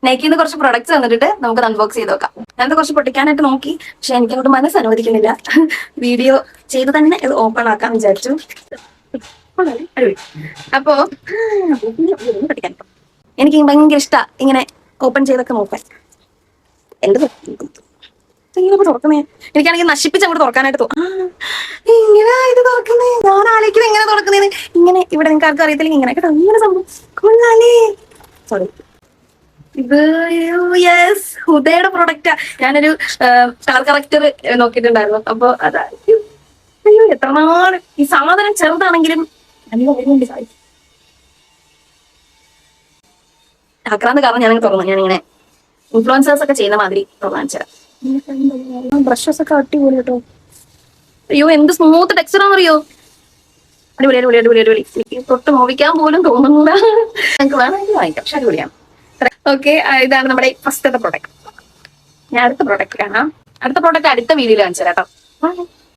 നൈക്കിൽ നിന്ന് കുറച്ച് പ്രൊഡക്ട്സ് തന്നിട്ട് നമുക്ക് അൺബോക്സ് ചെയ്ത് നോക്കാം. ഞാനത് കുറച്ച് പൊട്ടിക്കാനായിട്ട് നോക്കി, പക്ഷെ എനിക്കങ്ങോട്ട് മനസ്സ് അനുവദിക്കുന്നില്ല. വീഡിയോ ചെയ്ത് തന്നെ ഇത് ഓപ്പൺ ആക്കാൻ വിചാരിച്ചു. അപ്പോ പൊട്ടിക്കാൻ എനിക്ക് ഭയങ്കര ഇഷ്ടാ ഇങ്ങനെ ഓപ്പൺ ചെയ്തൊക്കെ നോക്കാൻ. എന്ത് ഇങ്ങനെ തുറക്കുന്നേ, എനിക്കാണെങ്കിൽ നശിപ്പിച്ച് അങ്ങോട്ട് തുറക്കാനായിട്ട് ഇങ്ങനെ ഇത് തുറക്കുന്നേ. ഞാൻ ആലോചിക്കുന്നത് എങ്ങനെ തുറക്കുന്നേന്ന്. ഇങ്ങനെ ഇവിടെ നിങ്ങൾക്ക് ആർക്കും അറിയത്തില്ലെങ്കിൽ ഇങ്ങനെ കേട്ടോ, ഇങ്ങനെ സംഭവം കൊള്ളാലേ. സോറി, ഇത് യെസ് ഹുദയുടെ പ്രൊഡക്റ്റാ. ഞാനൊരു കളർ കറക്റ്റർ നോക്കിയിട്ടുണ്ടായിരുന്നു. അപ്പൊ അതാ, അയ്യോ എത്ര നാള് ഈ സാധനം ചെറുതാണെങ്കിലും നല്ല വരുന്നുണ്ട്. ആക്രാന്ത് കാരണം ഞാനങ്ങ് തുറന്നു. ഞാനിങ്ങനെ ഇൻഫ്ലുവൻസേഴ്സ് ഒക്കെ ചെയ്യുന്ന മാതിരി തുറന്നു തരാം. ബ്രഷസ് ഒക്കെ അടിപൊളി കേട്ടോ. അയ്യോ എന്ത് സ്മൂത്ത് ടെക്സ്ചറാണെന്നറിയോ. അടിപൊളി അടിപൊളി അടിപൊളി അടിപൊളി. തൊട്ട് നോവിക്കാൻ പോലും തോന്നുന്നില്ല. ഞങ്ങൾക്ക് വേണമെങ്കിൽ വാങ്ങിക്കാം, പക്ഷെ അടിപൊളിയാണ്. ഓക്കെ, ഇതാണ് നമ്മുടെ ഫസ്റ്റത്തെ പ്രോഡക്റ്റ്. ഞാൻ അടുത്ത പ്രോഡക്റ്റ് കാണാം. അടുത്ത പ്രോഡക്റ്റ് അടുത്ത വീഡിയോയിൽ കാണിച്ചു തരാം കേട്ടോ.